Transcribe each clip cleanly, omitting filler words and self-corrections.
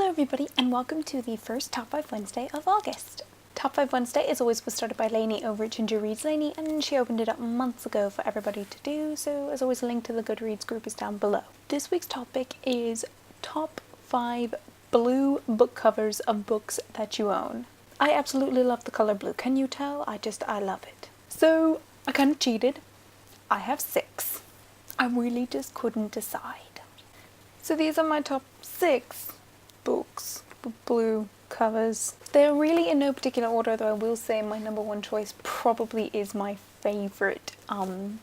Hello everybody and welcome to the first Top 5 Wednesday of August. Top 5 Wednesday, as always, was started by Lainey over at Ginger Reads Lainey, and she opened it up months ago for everybody to do, so as always a link to the Goodreads group is down below. This week's topic is top 5 blue book covers of books that you own. I absolutely love the colour blue, can you tell? I love it. So I kind of cheated. I have 6. I really just couldn't decide. So these are my top 6 books with blue covers. They're really in no particular order, though I will say my number one choice probably is my favourite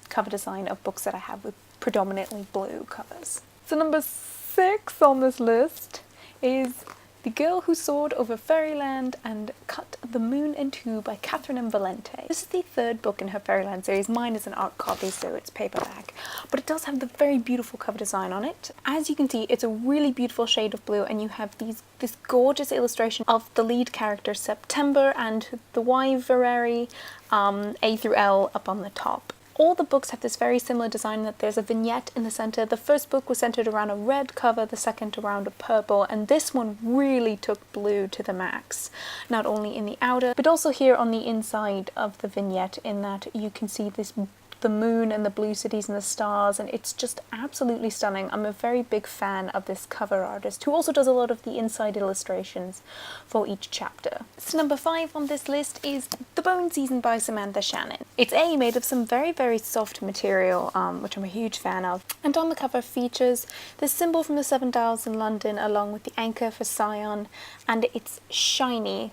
cover design of books that I have with predominantly blue covers. So number 6 on this list is The Girl Who Soared Over Fairyland and Cut the Moon in Two by Catherine M. Valente. This is the 3rd book in her Fairyland series. Mine is an art copy, so it's paperback, but it does have the very beautiful cover design on it. As you can see, it's a really beautiful shade of blue, and you have this gorgeous illustration of the lead character September and the Wyverary, A through L up on the top. All the books have this very similar design, that there's a vignette in the centre. The first book was centred around a red cover, the second around a purple, and this one really took blue to the max. Not only in the outer, but also here on the inside of the vignette, in that you can see the moon and the blue cities and the stars, and it's just absolutely stunning. I'm a very big fan of this cover artist, who also does a lot of the inside illustrations for each chapter. So number 5 on this list is The Bone Season by Samantha Shannon. It's made of some very soft material, which I'm a huge fan of, and on the cover features the symbol from the 7 Dials in London along with the anchor for Scion, and it's shiny.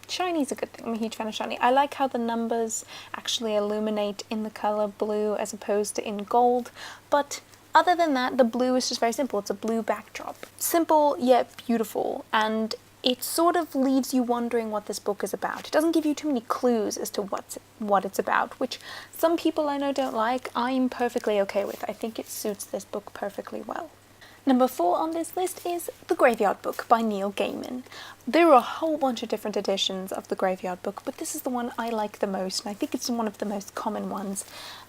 Shiny is a good thing. I'm a huge fan of shiny. I like how the numbers actually illuminate in the colour blue as opposed to in gold, but other than that, the blue is just very simple. It's a blue backdrop. Simple yet beautiful, and it sort of leaves you wondering what this book is about. It doesn't give you too many clues as to what it's about, which some people I know don't like. I'm perfectly okay with. I think it suits this book perfectly well. Number 4 on this list is The Graveyard Book by Neil Gaiman. There are a whole bunch of different editions of The Graveyard Book, but this is the one I like the most, and I think it's one of the most common ones.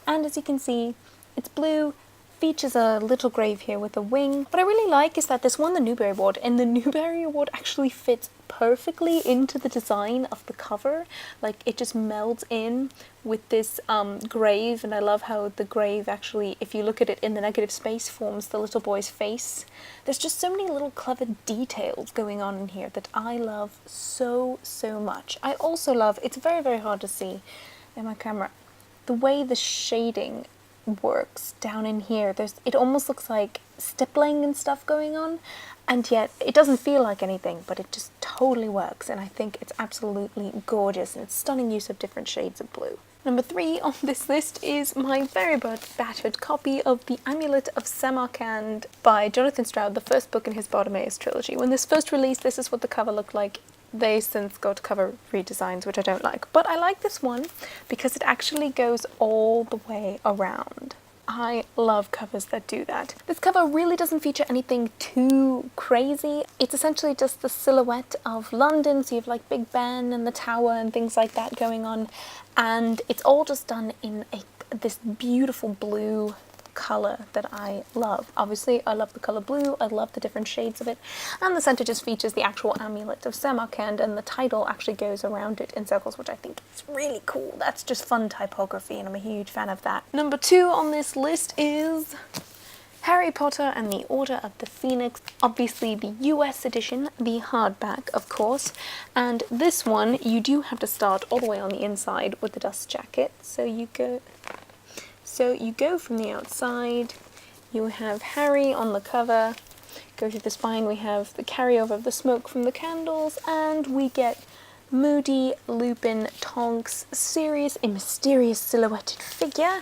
And as you can see, it's blue, features a little grave here with a wing. What I really like is that this won the Newbery Award, and the Newbery Award actually fits perfectly into the design of the cover. Like, it just melds in with this grave, and I love how the grave actually, if you look at it in the negative space, forms the little boy's face. There's just so many little clever details going on in here that I love so much. I also love, it's very hard to see in my camera, the way the shading works down in here. It almost looks like stippling and stuff going on, and yet it doesn't feel like anything, but it just totally works, and I think it's absolutely gorgeous, and it's stunning use of different shades of blue. Number 3 on this list is my very battered copy of The Amulet of Samarkand by Jonathan Stroud, the first book in his Bartimaeus trilogy. When this first released, this is what the cover looked like. They since got cover redesigns, which I don't like, but I like this one because it actually goes all the way around. I love covers that do that. This cover really doesn't feature anything too crazy. It's essentially just the silhouette of London, so you have like Big Ben and the Tower and things like that going on, and it's all just done in this beautiful blue colour that I love. Obviously, I love the colour blue, I love the different shades of it, and the centre just features the actual Amulet of Samarkand, and the title actually goes around it in circles, which I think is really cool. That's just fun typography, and I'm a huge fan of that. Number 2 on this list is Harry Potter and the Order of the Phoenix. Obviously the US edition, the hardback, of course, and this one you do have to start all the way on the inside with the dust jacket. So you go from the outside, you have Harry on the cover, go through the spine, we have the carryover of the smoke from the candles, and we get Moody, Lupin, Tonks, serious, a mysterious silhouetted figure,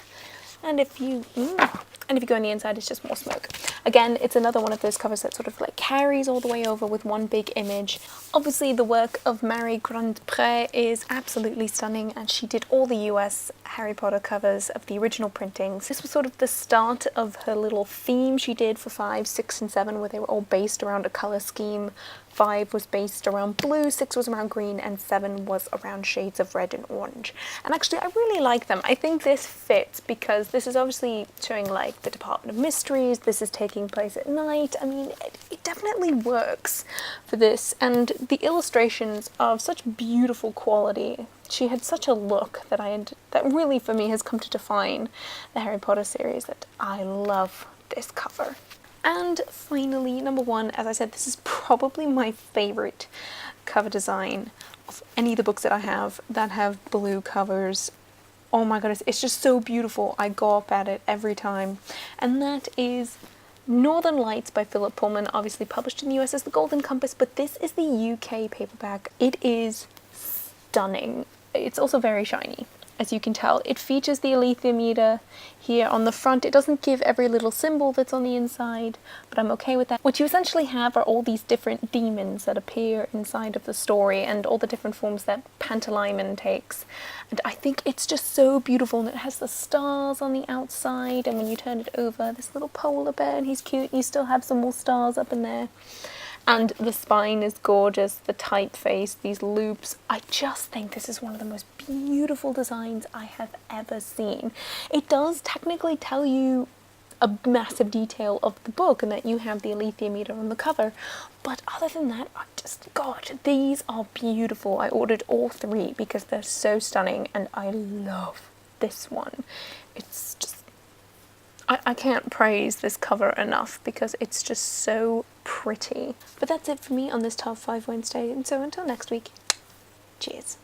and if you go on the inside, it's just more smoke. Again, it's another one of those covers that sort of like carries all the way over with one big image. Obviously, the work of Marie Grandpré is absolutely stunning, and she did all the US Harry Potter covers of the original printings. This was sort of the start of her little theme she did for 5, 6, and 7, where they were all based around a colour scheme. 5 was based around blue, 6 was around green, and 7 was around shades of red and orange. And actually, I really like them. I think this fits because this is obviously showing like the Department of Mysteries. This is taking place at night. I mean, it definitely works for this, and the illustrations are of such beautiful quality. She had such a look that really for me has come to define the Harry Potter series, that I love this cover. And finally, number 1, as I said, this is probably my favourite cover design of any of the books that I have that have blue covers. Oh my goodness, it's just so beautiful. I go up at it every time. And that is Northern Lights by Philip Pullman, obviously published in the US as The Golden Compass, but this is the UK paperback. It is stunning. It's also very shiny, as you can tell. It features the alethiometer here on the front. It doesn't give every little symbol that's on the inside, but I'm okay with that. What you essentially have are all these different demons that appear inside of the story, and all the different forms that Pantalaimon takes. And I think it's just so beautiful, and it has the stars on the outside, and when you turn it over, this little polar bear, and he's cute, and you still have some more stars up in there. And the spine is gorgeous, the typeface, these loops. I just think this is one of the most beautiful designs I have ever seen. It does technically tell you a massive detail of the book, and that you have the alethiometer on the cover, but other than that, God, these are beautiful. I ordered all 3 because they're so stunning, and I love this one. It's just, I can't praise this cover enough because it's just so pretty. But that's it for me on this Top 5 Wednesday, and so until next week, cheers.